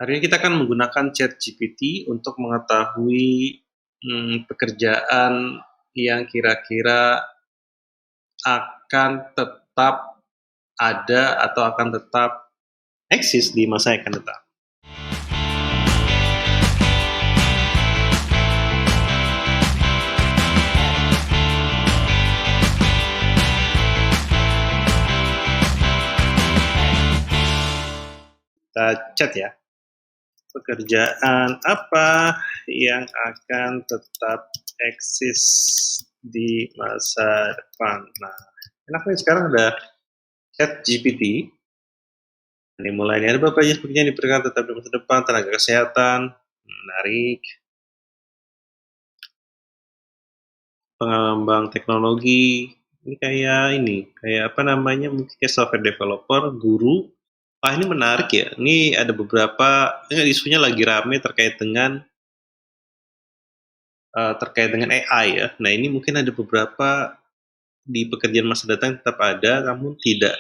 Hari ini kita akan menggunakan ChatGPT untuk mengetahui pekerjaan yang kira-kira akan tetap ada atau akan tetap eksis di masa yang akan datang. Kita chat ya. Pekerjaan apa yang akan tetap eksis di masa depan? Nah, enaknya sekarang ada ChatGPT. Ini mulai ada beberapa jenis pekerjaan yang diperkirakan tetap di masa depan, tenaga kesehatan, menarik, pengembang teknologi, ini kayak apa namanya, mungkin kayak software developer, guru. Ini menarik ya, ini ada beberapa, ini isunya lagi rame terkait dengan AI ya. Nah ini mungkin ada beberapa di pekerjaan masa datang tetap ada, namun tidak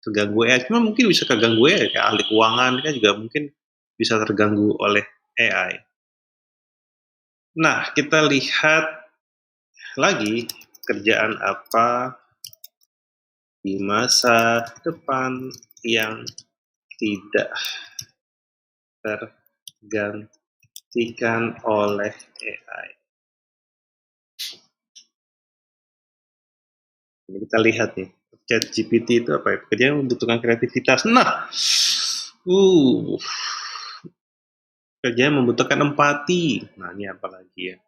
terganggu AI. Cuma mungkin bisa terganggu AI, kayak ahli keuangan kan juga mungkin bisa terganggu oleh AI. Nah kita lihat lagi kerjaan apa di masa depan yang tidak tergantikan oleh AI. Ini kita lihat nih, ChatGPT itu apa ya? Pekerjaan yang membutuhkan kreativitas. Nah, pekerjaan yang membutuhkan empati. Nah, ini apa lagi ya?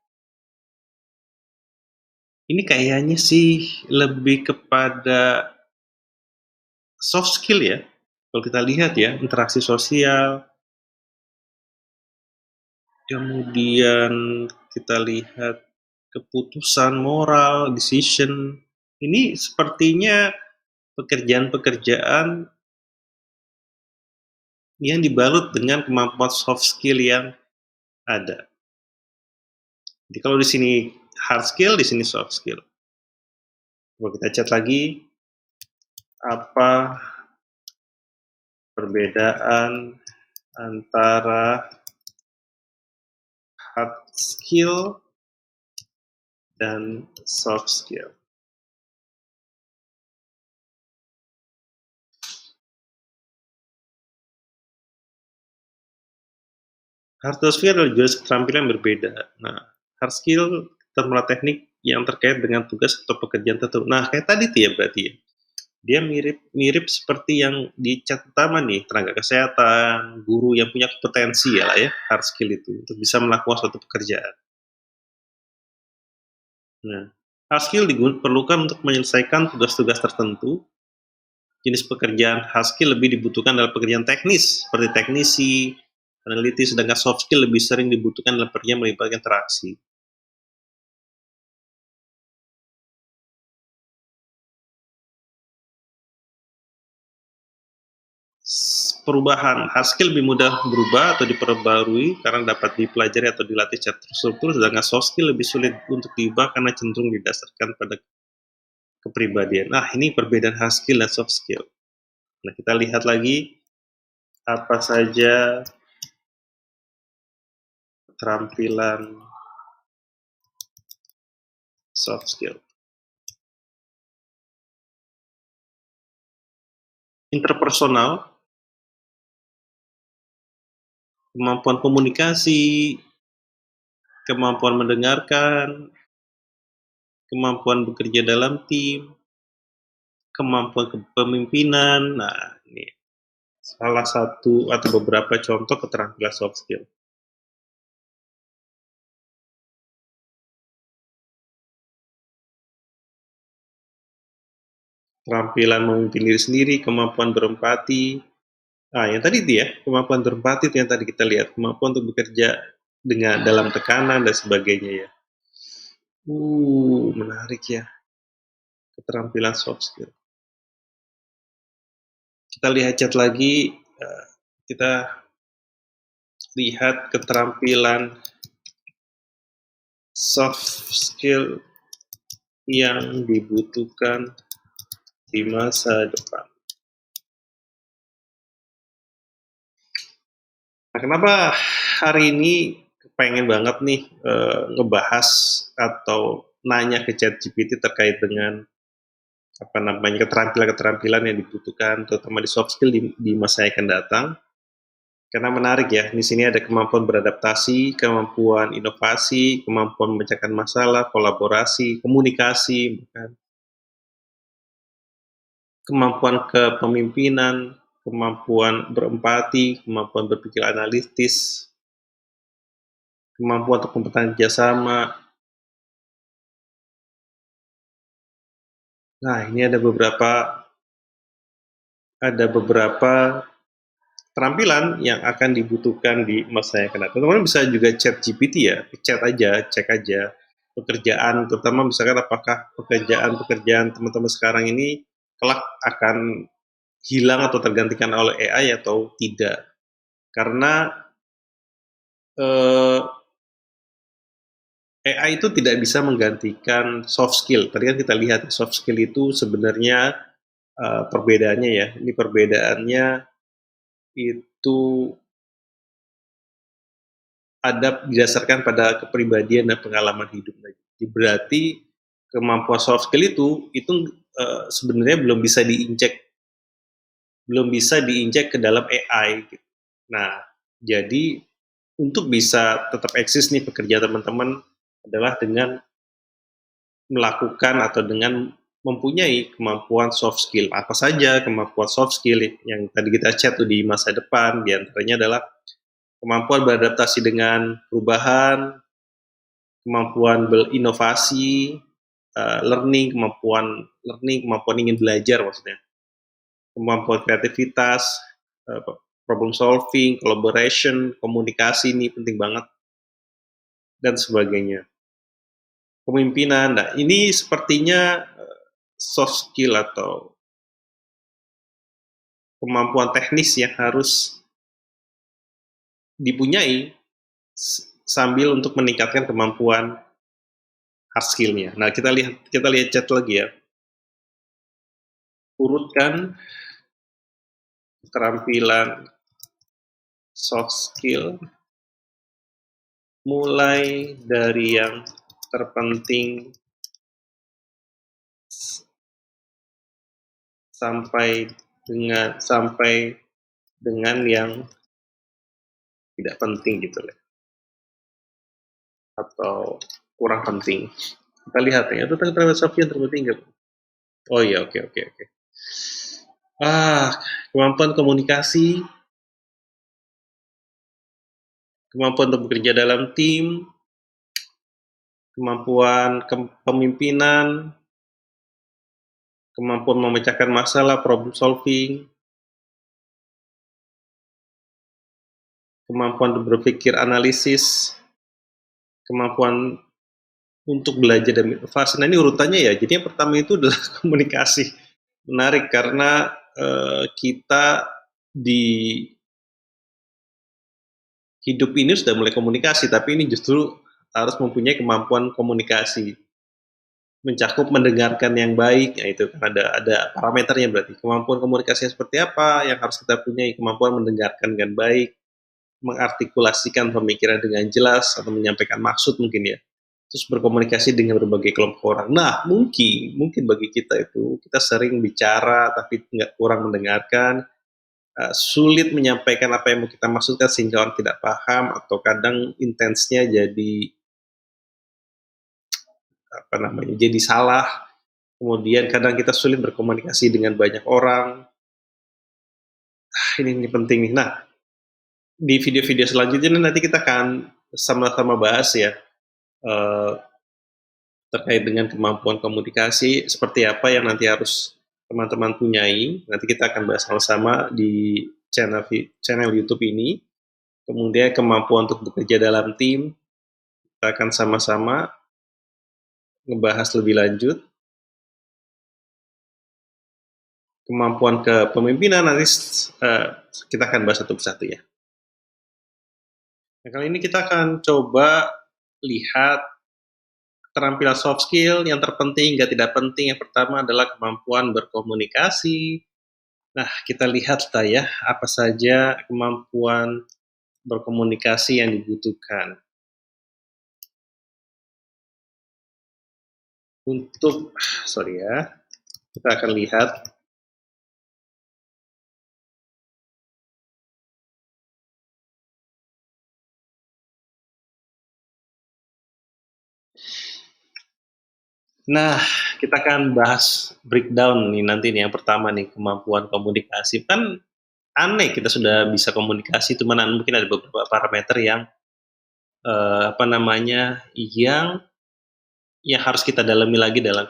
Ini kayaknya sih lebih kepada soft skill ya. Kalau kita lihat ya, interaksi sosial, kemudian kita lihat keputusan moral, decision. Ini sepertinya pekerjaan-pekerjaan yang dibalut dengan kemampuan soft skill yang ada. Jadi kalau di sini hard skill, di sini soft skill. Kalau kita chat lagi, apa perbedaan antara hard skill dan soft skill? Hard skill adalah jenis keterampilan berbeda. Nah, hard skill termuat teknik yang terkait dengan tugas atau pekerjaan tertentu. Nah, kayak tadi tuh ya berarti ya. Dia mirip seperti yang di chat utama nih, tenaga kesehatan, guru yang punya kompetensi ya lah ya, hard skill itu untuk bisa melakukan suatu pekerjaan. Nah, hard skill diperlukan untuk menyelesaikan tugas-tugas tertentu. Jenis pekerjaan hard skill lebih dibutuhkan dalam pekerjaan teknis, seperti teknisi, peneliti, sedangkan soft skill lebih sering dibutuhkan dalam pekerjaan melibatkan interaksi. Perubahan hard skill lebih mudah berubah atau diperbarui karena dapat dipelajari atau dilatih secara terstruktur, sedangkan soft skill lebih sulit untuk diubah karena cenderung didasarkan pada kepribadian. Nah, ini perbedaan hard skill dan soft skill. Nah, kita lihat lagi apa saja keterampilan soft skill. Interpersonal, kemampuan komunikasi, kemampuan mendengarkan, kemampuan bekerja dalam tim, kemampuan kepemimpinan. Nah, ini salah satu atau beberapa contoh keterampilan soft skill. Keterampilan memimpin diri sendiri, kemampuan berempati. Yang tadi itu ya, kemampuan berempati itu yang tadi kita lihat, kemampuan untuk bekerja dengan dalam tekanan dan sebagainya ya. Menarik ya, keterampilan soft skill. Kita lihat chat lagi, kita lihat keterampilan soft skill yang dibutuhkan di masa depan. Nah, kenapa hari ini pengen banget nih ngebahas atau nanya ke ChatGPT terkait dengan apa namanya keterampilan-keterampilan yang dibutuhkan terutama di soft skill di masa yang akan datang. Karena menarik ya, di sini ada kemampuan beradaptasi, kemampuan inovasi, kemampuan memecahkan masalah, kolaborasi, komunikasi, bahkan kemampuan kepemimpinan, kemampuan berempati, kemampuan berpikir analitis, kemampuan untuk mempertahankan kerjasama. Nah, ini ada beberapa keterampilan yang akan dibutuhkan di masa yang akan datang. Teman-teman bisa juga chat GPT ya, chat aja, cek aja pekerjaan, terutama misalkan apakah pekerjaan teman-teman sekarang ini kelak akan hilang atau tergantikan oleh AI atau tidak. Karena AI itu tidak bisa menggantikan soft skill. Tadi kan kita lihat soft skill itu sebenarnya perbedaannya ya. Ini perbedaannya itu ada didasarkan pada kepribadian dan pengalaman hidup. Jadi berarti kemampuan soft skill itu sebenarnya belum bisa diinjek ke dalam AI. Gitu. Nah, jadi untuk bisa tetap eksis nih pekerjaan teman-teman adalah dengan melakukan atau dengan mempunyai kemampuan soft skill. Apa saja kemampuan soft skill yang tadi kita chat tuh di masa depan, diantaranya adalah kemampuan beradaptasi dengan perubahan, kemampuan berinovasi, kemampuan ingin belajar maksudnya, kemampuan kreativitas, problem solving, collaboration, komunikasi ini penting banget, dan sebagainya. Kepemimpinan, nah ini sepertinya soft skill atau kemampuan teknis yang harus dipunyai sambil untuk meningkatkan kemampuan hard skill-nya. Nah, kita lihat chat lagi ya. Urutkan keterampilan soft skill mulai dari yang terpenting sampai dengan yang tidak penting gitu ya. Atau kurang penting. Kita lihat ya, itu keterampilan soft skill yang terpenting nggak? Oh iya, oke. Kemampuan komunikasi, kemampuan untuk bekerja dalam tim, kemampuan kepemimpinan, kemampuan memecahkan masalah, problem solving, kemampuan berpikir analisis, kemampuan untuk belajar dan inovasi. Nah, ini urutannya ya. Jadi yang pertama itu adalah komunikasi. Menarik karena kita di hidup ini sudah mulai komunikasi, tapi ini justru harus mempunyai kemampuan komunikasi. Mencakup mendengarkan yang baik, ya itu kan ada parameternya berarti. Kemampuan komunikasi seperti apa yang harus kita punyai, kemampuan mendengarkan dengan baik, mengartikulasikan pemikiran dengan jelas atau menyampaikan maksud mungkin ya. Terus berkomunikasi dengan berbagai kelompok orang. Nah, mungkin bagi kita kita sering bicara tapi nggak kurang mendengarkan, sulit menyampaikan apa yang mau kita maksudkan sehingga orang tidak paham atau kadang intensnya jadi salah. Kemudian kadang kita sulit berkomunikasi dengan banyak orang. Ini penting nih. Nah, di video-video selanjutnya nanti kita akan sama-sama bahas ya terkait dengan kemampuan komunikasi seperti apa yang nanti harus teman-teman punyai. Nanti kita akan bahas sama-sama di channel YouTube ini. Kemudian kemampuan untuk bekerja dalam tim, kita akan sama-sama ngebahas lebih lanjut. Kemampuan kepemimpinan nanti kita akan bahas satu persatu ya. Nah, kali ini kita akan coba lihat keterampilan soft skill yang terpenting, nggak tidak penting. Yang pertama adalah kemampuan berkomunikasi. Nah, kita lihat ya, apa saja kemampuan berkomunikasi yang dibutuhkan. Untuk, sorry ya, kita akan lihat. Nah, kita akan bahas breakdown nih nanti nih, yang pertama nih, kemampuan komunikasi. Kan aneh kita sudah bisa komunikasi, cuman mungkin ada beberapa parameter yang yang harus kita dalami lagi dalam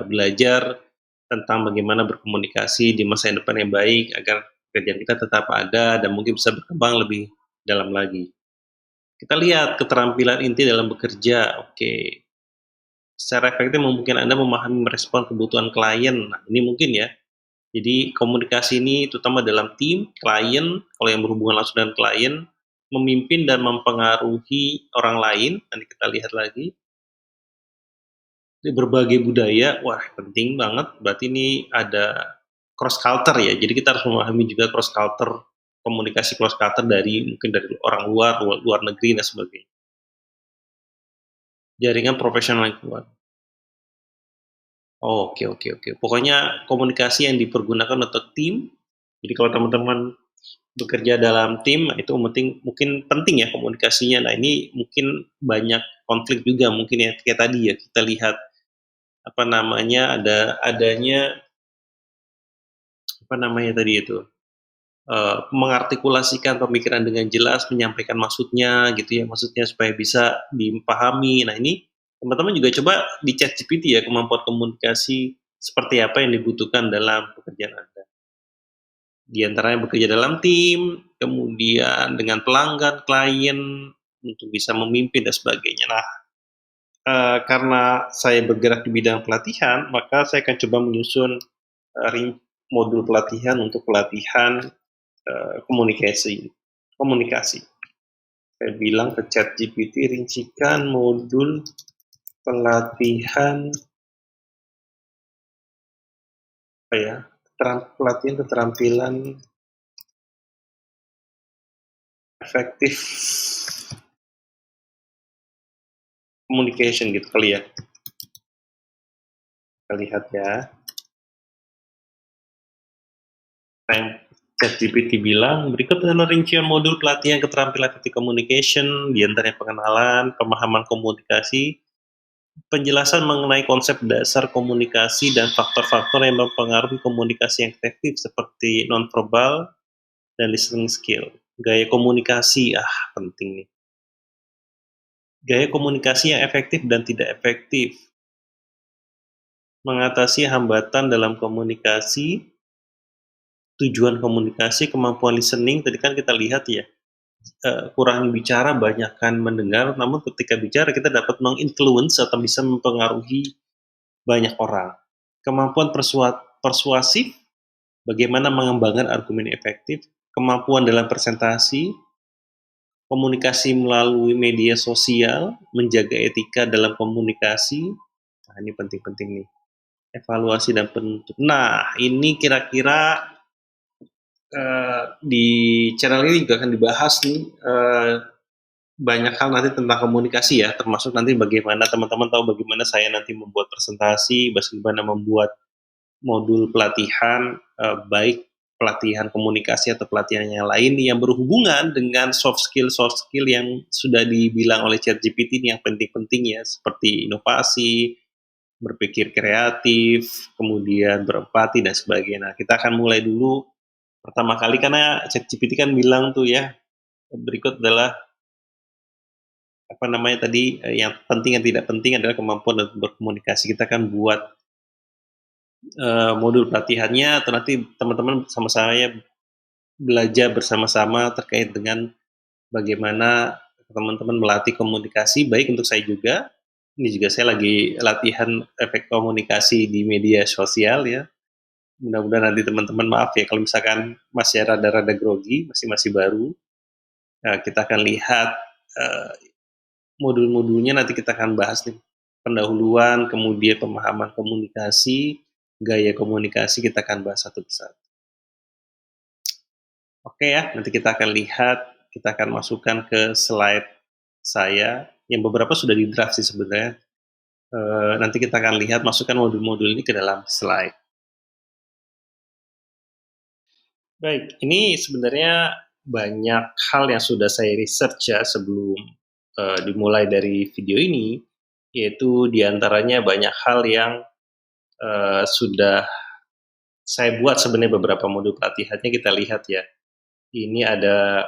belajar tentang bagaimana berkomunikasi di masa depan yang baik agar pekerjaan kita tetap ada dan mungkin bisa berkembang lebih dalam lagi. Kita lihat keterampilan inti dalam bekerja. Oke, secara efektif memungkinkan Anda memahami merespon kebutuhan klien. Nah, ini mungkin ya. Jadi komunikasi ini terutama dalam tim, klien, kalau yang berhubungan langsung dengan klien, memimpin dan mempengaruhi orang lain. Nanti kita lihat lagi. Di berbagai budaya, wah penting banget. Berarti ini ada cross culture ya. Jadi kita harus memahami juga cross culture, komunikasi cross culture mungkin dari orang luar negeri dan sebagainya. Jaringan profesional yang kuat. Oh, oke oke oke. Pokoknya komunikasi yang dipergunakan untuk tim. Jadi kalau teman-teman bekerja dalam tim, itu mungkin penting ya komunikasinya. Nah ini mungkin banyak konflik juga mungkin ya, kayak tadi ya kita lihat adanya tadi itu mengartikulasikan pemikiran dengan jelas, menyampaikan maksudnya gitu ya, maksudnya supaya bisa dipahami. Nah ini teman-teman juga coba di ChatGPT ya, kemampuan komunikasi seperti apa yang dibutuhkan dalam pekerjaan Anda. Di antaranya bekerja dalam tim, kemudian dengan pelanggan, klien, untuk bisa memimpin dan sebagainya. Nah, karena saya bergerak di bidang pelatihan, maka saya akan coba menyusun modul pelatihan untuk pelatihan komunikasi. Saya bilang ke ChatGPT, rincikan modul pelatihan pelatihan keterampilan efektif communication gitu kali ya. Kita lihat ya. ChatGPT bilang, berikut adalah rincian modul pelatihan keterampilan efektif communication, di antaranya pengenalan, pemahaman komunikasi, penjelasan mengenai konsep dasar komunikasi dan faktor-faktor yang mempengaruhi komunikasi yang efektif seperti nonverbal dan listening skill. Gaya komunikasi, penting nih. Gaya komunikasi yang efektif dan tidak efektif. Mengatasi hambatan dalam komunikasi, tujuan komunikasi, kemampuan listening, tadi kan kita lihat ya, kurang bicara, banyakkan mendengar, namun ketika bicara kita dapat menginfluence atau bisa mempengaruhi banyak orang. Kemampuan persuasif, bagaimana mengembangkan argumen efektif, kemampuan dalam presentasi, komunikasi melalui media sosial, menjaga etika dalam komunikasi. Nah, ini penting-penting nih. Evaluasi dan penutup. Nah, ini kira-kira di channel ini juga akan dibahas nih banyak hal nanti tentang komunikasi ya, termasuk nanti bagaimana teman-teman tahu bagaimana saya nanti membuat presentasi, bagaimana membuat modul pelatihan, baik pelatihan komunikasi atau pelatihan yang lain yang berhubungan dengan soft skill yang sudah dibilang oleh ChatGPT ini yang penting-penting ya, seperti inovasi, berpikir kreatif, kemudian berempati dan sebagainya. Nah, kita akan mulai dulu pertama kali karena ChatGPT kan bilang tuh ya, berikut adalah yang penting yang tidak penting adalah kemampuan untuk berkomunikasi. Kita akan buat modul pelatihannya atau nanti teman-teman sama saya belajar bersama-sama terkait dengan bagaimana teman-teman melatih komunikasi, baik untuk saya juga. Ini juga saya lagi latihan efek komunikasi di media sosial ya. Mudah-mudahan nanti teman-teman maaf ya kalau misalkan masih rada-rada grogi, masih baru. Nah, kita akan lihat modul-modulnya, nanti kita akan bahas nih. Pendahuluan, kemudian pemahaman komunikasi, gaya komunikasi, kita akan bahas satu persatu. Oke ya, nanti kita akan lihat kita akan masukkan ke slide saya, yang beberapa sudah di-draft sih sebenarnya. Nanti kita akan lihat masukkan modul-modul ini ke dalam slide. Baik, ini sebenarnya banyak hal yang sudah saya research ya sebelum dimulai dari video ini, yaitu diantaranya banyak hal yang sudah saya buat sebenarnya beberapa modul pelatihannya, kita lihat ya. Ini ada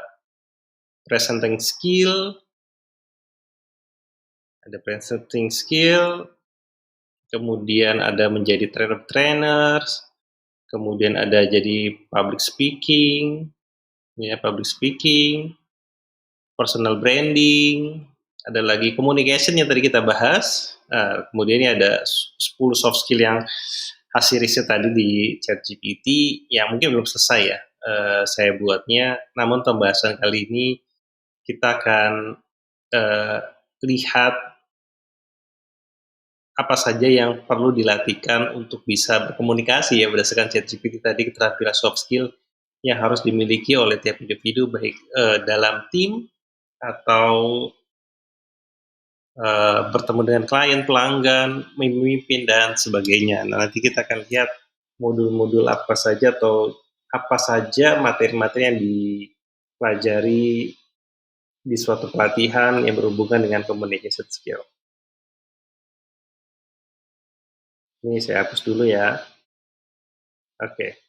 presenting skill, kemudian ada menjadi trainers, kemudian ada jadi public speaking, personal branding, ada lagi communication yang tadi kita bahas, kemudian ini ada 10 soft skill yang hasil riset tadi di ChatGPT yang mungkin belum selesai ya saya buatnya, namun pembahasan kali ini kita akan lihat apa saja yang perlu dilatihkan untuk bisa berkomunikasi ya berdasarkan ChatGPT tadi, keterampilan soft skill yang harus dimiliki oleh tiap individu baik dalam tim atau bertemu dengan klien, pelanggan, memimpin, dan sebagainya. Nah, nanti kita akan lihat modul-modul apa saja atau apa saja materi-materi yang dipelajari di suatu pelatihan yang berhubungan dengan communication skill. Ini saya hapus dulu ya. Oke.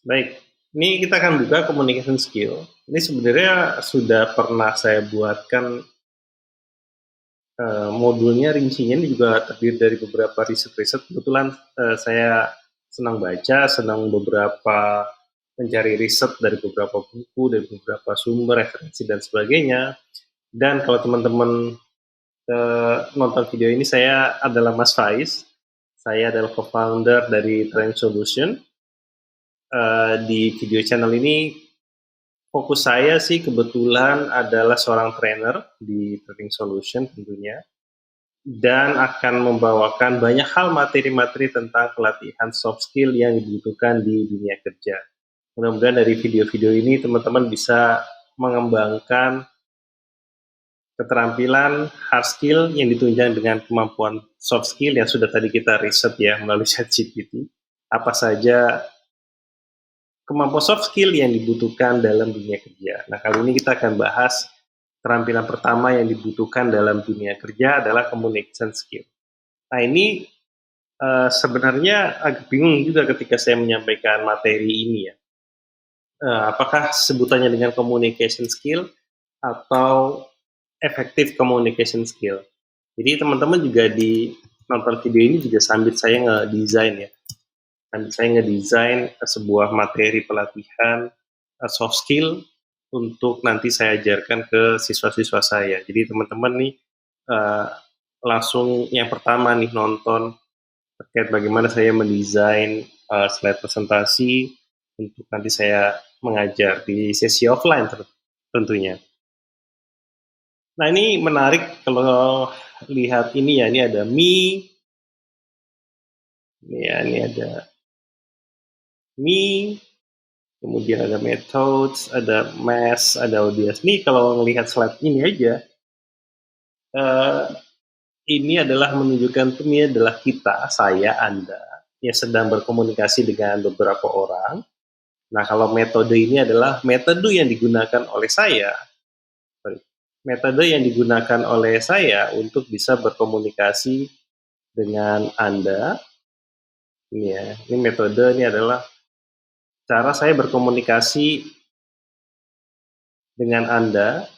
Baik, ini kita akan buka communication skill. Ini sebenarnya sudah pernah saya buatkan modulnya, rincinya ini juga terdiri dari beberapa riset-riset. Kebetulan saya senang baca, senang beberapa mencari riset dari beberapa buku, dari beberapa sumber, referensi, dan sebagainya. Dan kalau teman-teman nonton video ini, saya adalah Mas Faiz. Saya adalah co-founder dari Training Solution. Di video channel ini, fokus saya sih kebetulan adalah seorang trainer di Training Solution tentunya, dan akan membawakan banyak hal materi-materi tentang pelatihan soft skill yang dibutuhkan di dunia kerja. Mudah-mudahan dari video-video ini teman-teman bisa mengembangkan keterampilan hard skill yang ditunjang dengan kemampuan soft skill yang sudah tadi kita riset ya melalui ChatGPT. Apa saja kemampuan soft skill yang dibutuhkan dalam dunia kerja. Nah, kali ini kita akan bahas keterampilan pertama yang dibutuhkan dalam dunia kerja adalah communication skill. Nah, ini sebenarnya agak bingung juga ketika saya menyampaikan materi ini ya. Apakah sebutannya dengan communication skill atau effective communication skill. Jadi teman-teman juga di nonton video ini juga sambil saya ngedesain ya. Sambil saya ngedesain sebuah materi pelatihan soft skill untuk nanti saya ajarkan ke siswa-siswa saya. Jadi teman-teman nih langsung yang pertama nih nonton terkait bagaimana saya mendesain slide presentasi untuk nanti saya mengajar di sesi offline tentunya. Nah, ini menarik kalau lihat ini ya, ini ada me, ini ada me, kemudian ada methods, ada mass, ada audience. Ini kalau melihat slide ini aja, ini adalah menunjukkan ini adalah kita, saya, Anda, yang sedang berkomunikasi dengan beberapa orang. Nah, kalau metode ini adalah metode yang digunakan oleh saya, metode yang digunakan oleh saya untuk bisa berkomunikasi dengan Anda. Ini ya, ini metode ini adalah cara saya berkomunikasi dengan Anda,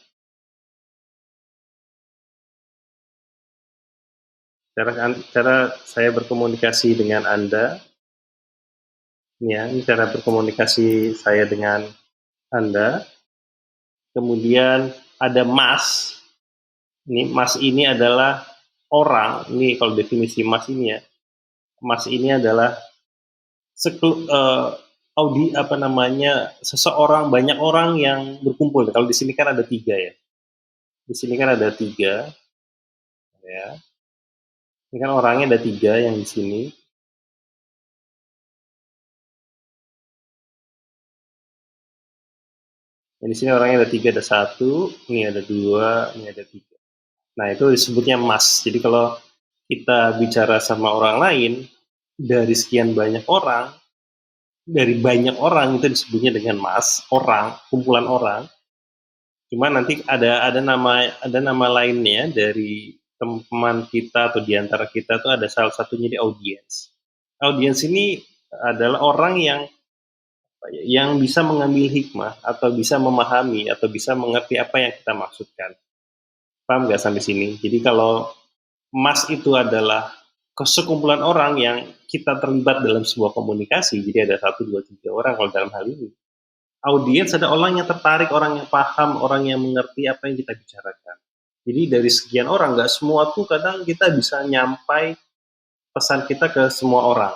cara saya berkomunikasi dengan Anda, ini ya, ini cara berkomunikasi saya dengan Anda. Kemudian ada mas, ini adalah orang, ini kalau definisi mas ini ya, mas ini adalah seseorang, banyak orang yang berkumpul. Kalau di sini kan ada 3 ya. Di sini kan ada 3 ya. Ini kan orangnya ada 3 yang di sini. Di sini orangnya ada 3, ada 1, ini ada 2, ini ada 3. Nah, itu disebutnya mass. Jadi kalau kita bicara sama orang lain, dari sekian banyak orang, dari banyak orang itu disebutnya dengan mass, orang, kumpulan orang. Cuma nanti ada nama lainnya dari teman kita atau di antara kita tuh ada salah satunya di audiens. Audiens ini adalah orang yang bisa mengambil hikmah atau bisa memahami atau bisa mengerti apa yang kita maksudkan. Paham nggak sampai sini? Jadi kalau mas itu adalah sekumpulan orang yang kita terlibat dalam sebuah komunikasi, jadi ada 1, 2, 3 orang kalau dalam hal ini. Audiens ada orang yang tertarik, orang yang paham, orang yang mengerti apa yang kita bicarakan. Jadi dari sekian orang, nggak semua tuh kadang kita bisa nyampai pesan kita ke semua orang.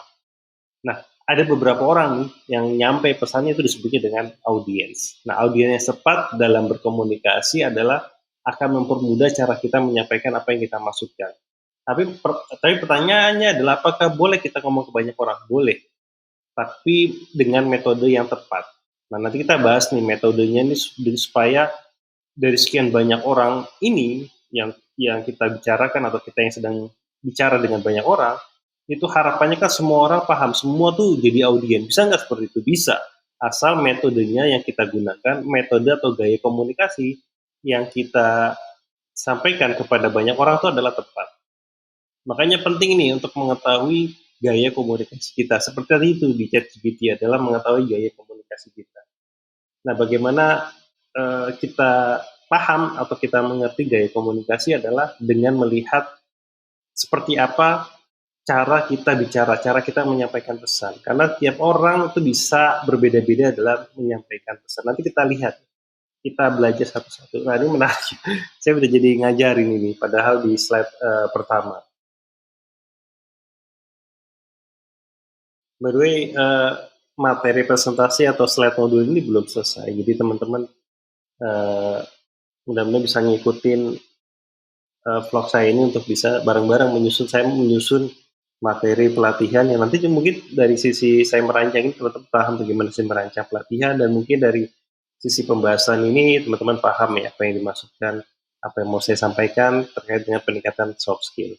Nah, ada beberapa orang nih yang nyampe pesannya itu disebutnya dengan audiens. Nah, audiens yang tepat dalam berkomunikasi adalah akan mempermudah cara kita menyampaikan apa yang kita maksudkan. Tapi pertanyaannya adalah apakah boleh kita ngomong ke banyak orang? Boleh, tapi dengan metode yang tepat. Nah, nanti kita bahas nih metodenya ini supaya dari sekian banyak orang ini yang kita bicarakan atau kita yang sedang bicara dengan banyak orang, itu harapannya kan semua orang paham, semua tuh jadi audiens. Bisa nggak seperti itu? Bisa. Asal metodenya yang kita gunakan, metode atau gaya komunikasi yang kita sampaikan kepada banyak orang itu adalah tepat. Makanya penting nih untuk mengetahui gaya komunikasi kita. Seperti tadi itu di ChatGPT adalah mengetahui gaya komunikasi kita. Nah, bagaimana kita paham atau kita mengerti gaya komunikasi adalah dengan melihat seperti apa cara kita bicara, cara kita menyampaikan pesan. Karena tiap orang itu bisa berbeda-beda dalam menyampaikan pesan. Nanti kita lihat, kita belajar satu-satu. Nah, ini menarik. Saya udah jadi ngajarin ini, padahal di slide pertama. By the way, materi presentasi atau slide modul ini belum selesai. Jadi teman-teman mudah-mudahan bisa ngikutin vlog saya ini untuk bisa bareng-bareng menyusun materi pelatihan yang nanti mungkin dari sisi saya merancang ini teman-teman paham bagaimana saya merancang pelatihan, dan mungkin dari sisi pembahasan ini teman-teman paham ya apa yang dimaksudkan, apa yang mau saya sampaikan terkait dengan peningkatan soft skill.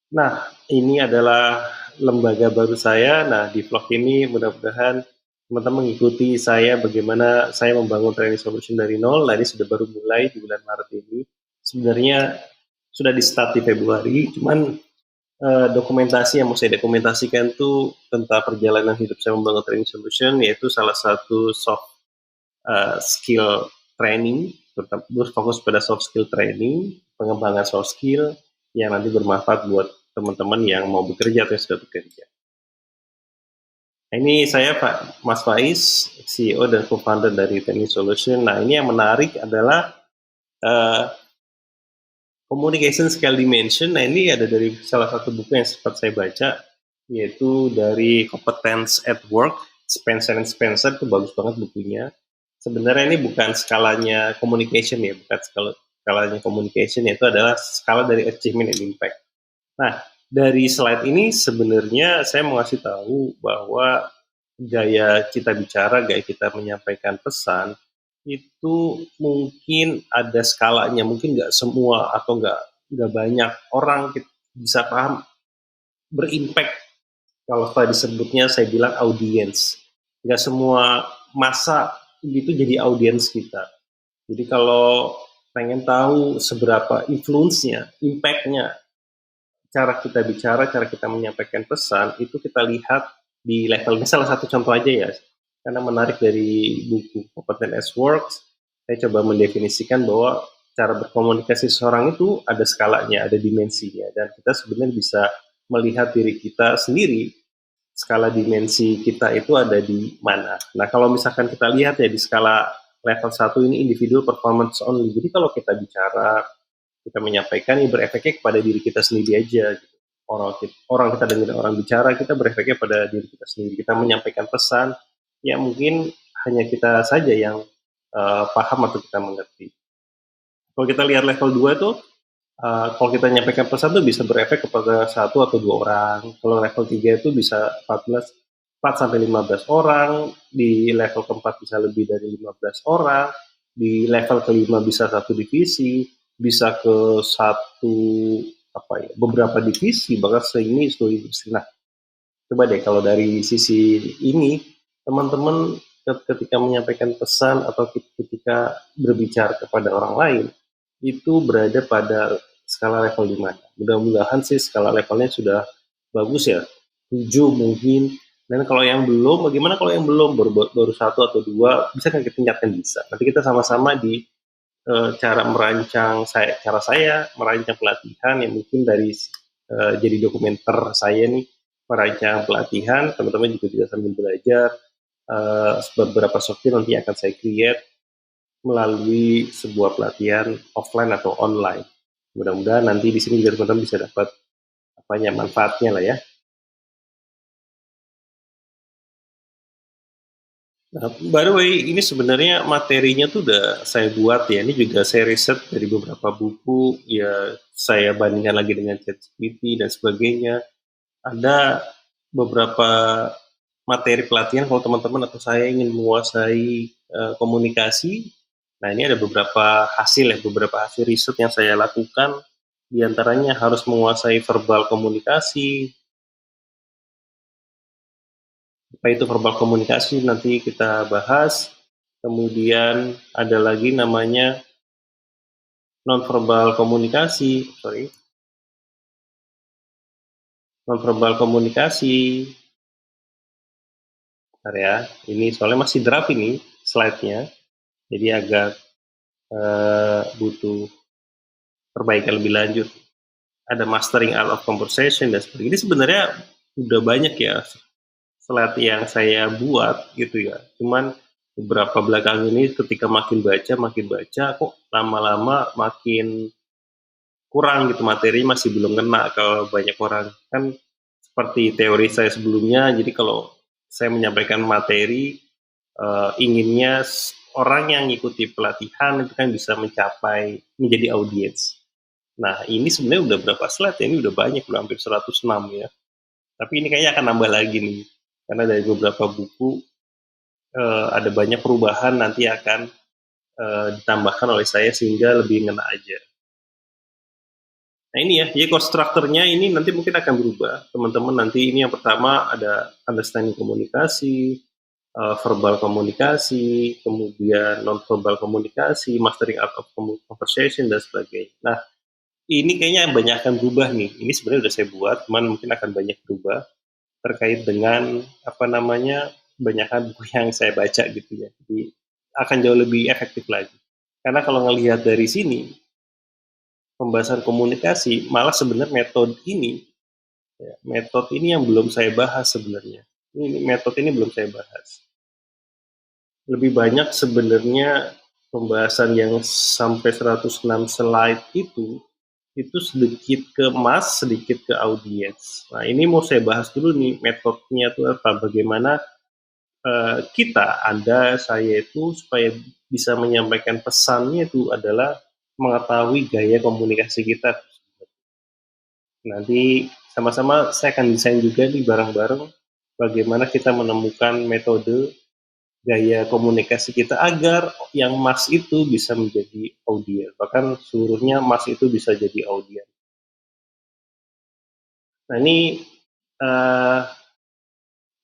Nah, ini adalah lembaga baru saya. Nah, di vlog ini mudah-mudahan teman-teman mengikuti saya bagaimana saya membangun training solution dari nol. Nah, ini sudah baru mulai di bulan Maret ini. Sebenarnya sudah di start di Februari, cuman dokumentasi yang mau saya dokumentasikan itu tentang perjalanan hidup saya membangun training solution, yaitu salah satu soft skill training, berfokus pada soft skill training, pengembangan soft skill yang nanti bermanfaat buat teman-teman yang mau bekerja atau yang sudah bekerja. Nah, ini saya Pak Mas Faiz, CEO dan co-founder dari Training Solution. Nah, ini yang menarik adalah Communication Scale Dimension. Nah, ini ada dari salah satu buku yang sempat saya baca, yaitu dari Competence at Work, Spencer and Spencer. Itu bagus banget bukunya. Sebenarnya ini bukan skalanya communication ya, bukan skalanya communication, yaitu adalah skala dari achievement and impact. Nah, dari slide ini sebenarnya saya mau ngasih tahu bahwa gaya kita bicara, gaya kita menyampaikan pesan, itu mungkin ada skalanya, mungkin nggak semua atau nggak banyak orang bisa paham berimpact. Kalau tadi disebutnya saya bilang audiens, nggak semua masa itu jadi audiens kita. Jadi kalau pengen tahu seberapa influence-nya, impact-nya, cara kita bicara, cara kita menyampaikan pesan, itu kita lihat di level, ini salah satu contoh aja ya, karena menarik dari buku Competence as Works, saya coba mendefinisikan bahwa cara berkomunikasi seseorang itu ada skalanya, ada dimensinya, dan kita sebenarnya bisa melihat diri kita sendiri, skala dimensi kita itu ada di mana. Nah, kalau misalkan kita lihat ya di skala level 1 ini individual performance only, jadi kalau kita bicara, kita menyampaikan ini berefeknya kepada diri kita sendiri aja gitu. Orang kita dengar orang bicara, kita berefeknya pada diri kita sendiri. Kita menyampaikan pesan ya mungkin hanya kita saja yang paham atau kita mengerti. Kalau kita lihat level 2 tuh kalau kita menyampaikan pesan tuh bisa berefek kepada 1 atau 2 orang. Kalau level 3 itu bisa 14 4-15 orang, di level keempat bisa lebih dari 15 orang, di level kelima bisa satu divisi, bisa ke beberapa divisi, bahkan ini seluruh industri. Nah, coba deh kalau dari sisi ini, teman-teman ketika menyampaikan pesan atau ketika berbicara kepada orang lain, itu berada pada skala level di mana? Mudah-mudahan sih skala levelnya sudah bagus ya, 7 mungkin. Dan kalau yang belum, bagaimana kalau yang belum baru satu atau dua, bisa kan kita tingkatkan bisa. Nanti kita sama-sama di cara saya merancang pelatihan yang mungkin dari jadi dokumenter saya nih merancang pelatihan, teman-teman juga bisa sambil belajar beberapa software nanti akan saya create melalui sebuah pelatihan offline atau online. Mudah-mudahan nanti di sini juga teman-teman bisa dapat manfaatnya lah ya. Nah, by the way, ini sebenarnya materinya tuh udah saya buat ya. Ini juga saya riset dari beberapa buku, ya saya bandingkan lagi dengan ChatGPT dan sebagainya. Ada beberapa materi pelatihan kalau teman-teman atau saya ingin menguasai komunikasi. Nah, ini ada beberapa hasil riset yang saya lakukan. Di antaranya harus menguasai verbal komunikasi. Apa itu verbal komunikasi nanti kita bahas. Kemudian ada lagi namanya nonverbal komunikasi, nonverbal komunikasi. Bentar ya, ini soalnya masih draft ini slide-nya, jadi agak butuh perbaikan lebih lanjut. Ada mastering art of conversation dan sebagainya. Ini sebenarnya udah banyak ya slide yang saya buat gitu ya. Cuman beberapa belakang ini ketika makin baca kok lama-lama makin kurang gitu, materi masih belum kena ke banyak orang. Kan seperti teori saya sebelumnya, jadi kalau saya menyampaikan materi inginnya orang yang ikuti pelatihan itu kan bisa menjadi audiens. Nah, ini sebenarnya udah berapa slide ya? Ini udah banyak, udah hampir 106 ya. Tapi ini kayaknya akan nambah lagi nih. Karena dari beberapa buku ada banyak perubahan nanti akan ditambahkan oleh saya sehingga lebih ngena aja. Nah ini ya, jadi course structure-nya ini nanti mungkin akan berubah. Teman-teman nanti ini yang pertama ada understanding komunikasi, verbal komunikasi, kemudian non-verbal komunikasi, mastering art of conversation, dan sebagainya. Nah, ini kayaknya banyak akan berubah nih. Ini sebenarnya udah saya buat, cuman mungkin akan banyak berubah terkait dengan banyakan buku yang saya baca gitu ya. Jadi akan jauh lebih efektif lagi. Karena kalau ngelihat dari sini, pembahasan komunikasi, malah sebenarnya metode ini yang belum saya bahas sebenarnya. Metode ini belum saya bahas. Lebih banyak sebenarnya pembahasan yang sampai 106 slide itu sedikit ke mas, sedikit ke audiens. Nah, ini mau saya bahas dulu nih, metodenya itu apa, bagaimana saya itu supaya bisa menyampaikan pesannya itu adalah mengetahui gaya komunikasi kita. Nanti sama-sama saya akan desain juga nih bareng-bareng bagaimana kita menemukan metode gaya komunikasi kita agar yang mas itu bisa menjadi audiens, bahkan seluruhnya mas itu bisa jadi audiens. Nah ini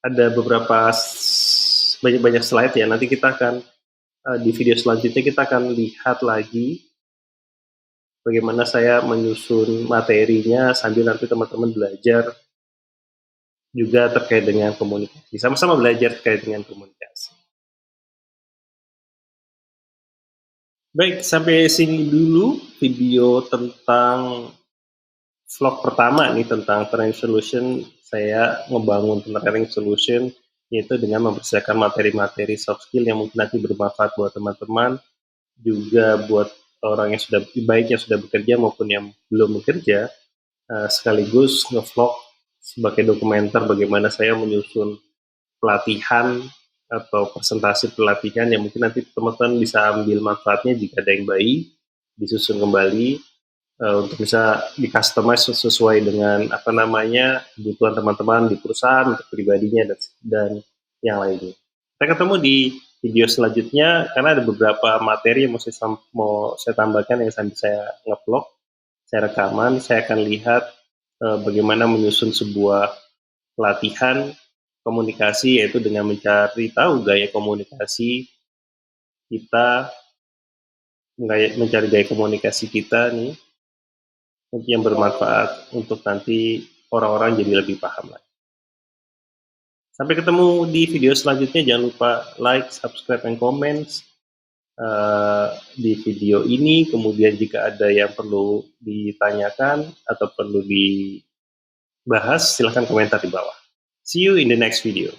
ada banyak slide ya, nanti kita akan di video selanjutnya kita akan lihat lagi bagaimana saya menyusun materinya sambil nanti teman-teman belajar juga terkait dengan komunikasi, sama-sama belajar terkait dengan komunikasi. Baik, sampai sini dulu video tentang vlog pertama nih tentang training solution. Saya membangun training solution yaitu dengan mempersiapkan materi-materi soft skill yang mungkin nanti bermanfaat buat teman-teman, juga buat orang yang sudah bekerja maupun yang belum bekerja, sekaligus nge-vlog sebagai dokumenter bagaimana saya menyusun pelatihan atau presentasi pelatihan yang mungkin nanti teman-teman bisa ambil manfaatnya jika ada yang baik, disusun kembali untuk bisa di-customize sesuai dengan kebutuhan teman-teman di perusahaan, untuk pribadinya dan yang lainnya. Kita ketemu di video selanjutnya karena ada beberapa materi yang mau saya tambahkan yang sambil saya nge-vlog, saya rekaman, saya akan lihat bagaimana menyusun sebuah pelatihan komunikasi, yaitu dengan mencari tahu gaya komunikasi kita, mencari gaya komunikasi kita nih yang bermanfaat untuk nanti orang-orang jadi lebih paham lagi. Sampai ketemu di video selanjutnya. Jangan lupa like, subscribe, dan komen di video ini. Kemudian jika ada yang perlu ditanyakan atau perlu dibahas, silahkan komentar di bawah. See you in the next video.